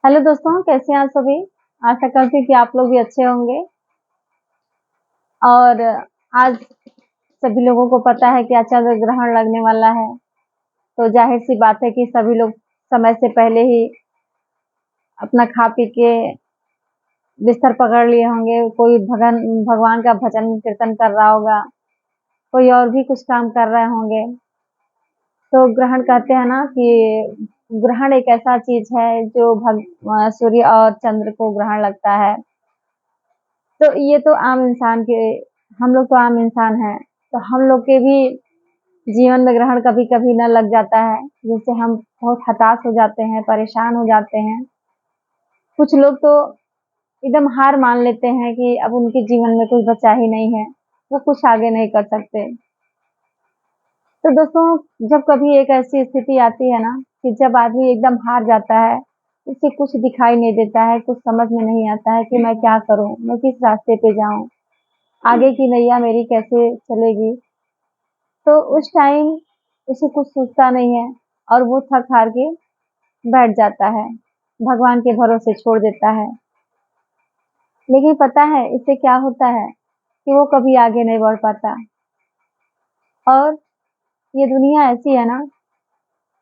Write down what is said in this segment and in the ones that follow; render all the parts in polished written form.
Hello दोस्तों, कैसे हैं आप सभी। आशा करती हूँ कि आप लोग भी अच्छे होंगे। और आज सभी लोगों को पता है कि चंद्र ग्रहण लगने वाला है, तो जाहिर सी बात है कि सभी लोग समय से पहले ही अपना खा पी के बिस्तर पकड़ लिए होंगे। कोई भगवान का भजन कीर्तन कर रहा होगा, कोई और भी कुछ काम कर रहे होंगे। तो ग्रहण कहते हैं ना कि ग्रहण एक ऐसा चीज है जो सूर्य और चंद्र को ग्रहण लगता है। तो ये तो आम इंसान के हम लोग तो आम इंसान हैं, तो हम लोग के भी जीवन में ग्रहण कभी कभी न लग जाता है, जिससे हम बहुत हताश हो जाते हैं, परेशान हो जाते हैं। कुछ लोग तो एकदम हार मान लेते हैं कि अब उनके जीवन में कुछ बचा ही नहीं है, वो कुछ आगे नहीं कर सकते। तो दोस्तों, जब कभी एक ऐसी स्थिति आती है ना कि जब आदमी एकदम हार जाता है, उसे कुछ दिखाई नहीं देता है, कुछ समझ में नहीं आता है कि मैं क्या करूं, मैं किस रास्ते पे जाऊं, आगे की नैया मेरी कैसे चलेगी। तो उस टाइम उसे कुछ सूझता नहीं है और वो थक हार के बैठ जाता है, भगवान के भरोसे छोड़ देता है। लेकिन पता है इससे क्या होता है कि वो कभी आगे नहीं बढ़ पाता। और ये दुनिया ऐसी है ना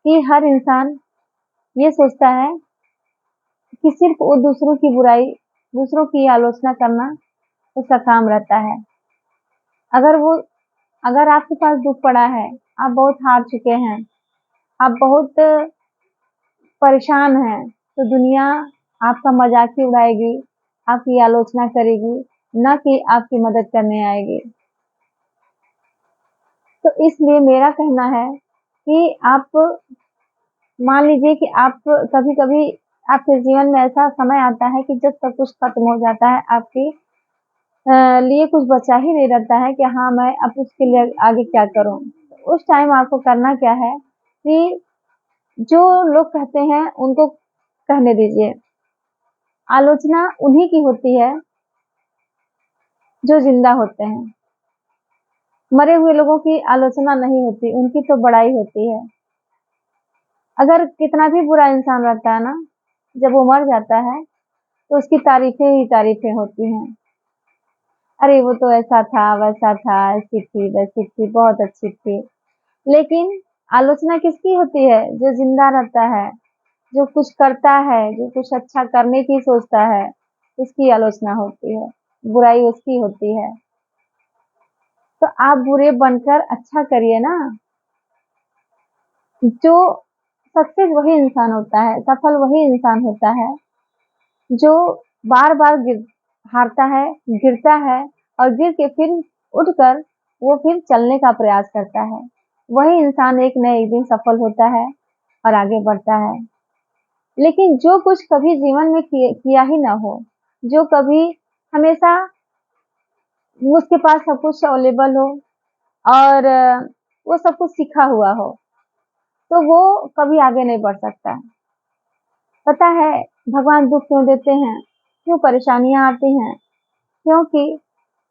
कि हर इंसान ये सोचता है कि सिर्फ वो दूसरों की बुराई, दूसरों की आलोचना करना उसका काम रहता है। अगर वो अगर आपके पास दुख पड़ा है, आप बहुत हार चुके हैं, आप बहुत परेशान हैं, तो दुनिया आपका मजाक ही उड़ाएगी, आपकी आलोचना करेगी, न कि आपकी मदद करने आएगी। तो इसलिए मेरा कहना है कि आप मान लीजिए कि आप कभी-कभी आपके जीवन में ऐसा समय आता है कि जब सब कुछ खत्म हो जाता है, आपके लिए कुछ बचा ही नहीं रहता है कि हाँ, मैं अब उसके लिए आगे क्या करूँ। उस टाइम आपको करना क्या है कि जो लोग कहते हैं उनको कहने दीजिए। आलोचना उन्हीं की होती है जो जिंदा होते हैं। मरे हुए लोगों की आलोचना नहीं होती, उनकी तो बड़ाई होती है। अगर कितना भी बुरा इंसान रहता है ना, जब वो मर जाता है तो उसकी तारीफें ही तारीफें होती हैं। अरे वो तो ऐसा था, वैसा था, ऐसी थी, वैसी थी, बहुत अच्छी थी। लेकिन आलोचना किसकी होती है? जो जिंदा रहता है, जो कुछ करता है, जो कुछ अच्छा करने की सोचता है, उसकी आलोचना होती है, बुराई उसकी होती है। तो आप बुरे बनकर अच्छा करिए ना। जो सक्सेस वही इंसान होता है, सफल वही इंसान होता है जो बार बार हारता है, गिरता है और गिर के फिर उठकर वो फिर चलने का प्रयास करता है। वही इंसान एक न एक दिन सफल होता है और आगे बढ़ता है। लेकिन जो कुछ कभी जीवन में किया ही ना हो, जो कभी हमेशा उसके पास सब कुछ अवेलेबल हो और वो सब कुछ सीखा हुआ हो, तो वो कभी आगे नहीं बढ़ सकता। पता है भगवान दुख क्यों देते हैं, क्यों परेशानियां आती हैं? क्योंकि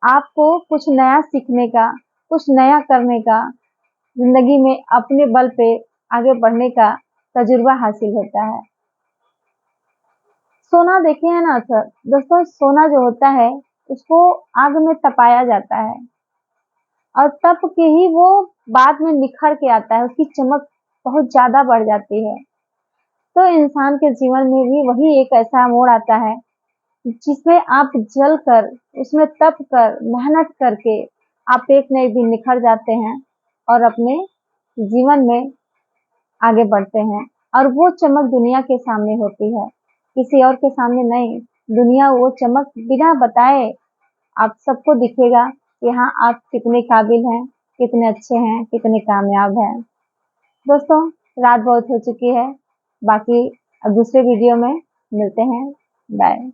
आपको कुछ नया सीखने का, कुछ नया करने का, जिंदगी में अपने बल पे आगे बढ़ने का तजुर्बा हासिल होता है। सोना देखे है ना सर दोस्तों, सोना जो होता है उसको आग में तपाया जाता है और तप के ही वो बाद में निखर के आता है, उसकी चमक बहुत ज्यादा बढ़ जाती है। तो इंसान के जीवन में भी वही एक ऐसा मोड़ आता है जिसमें आप जल कर, उसमें तप कर, मेहनत करके आप एक न एक दिन निखर जाते हैं और अपने जीवन में आगे बढ़ते हैं। और वो चमक दुनिया के सामने होती है, किसी और के सामने नहीं। दुनिया वो चमक बिना बताए आप सबको दिखेगा कि हाँ, आप कितने काबिल हैं, कितने अच्छे हैं, कितने कामयाब हैं। दोस्तों, रात बहुत हो चुकी है, बाकी अब दूसरे वीडियो में मिलते हैं। बाय।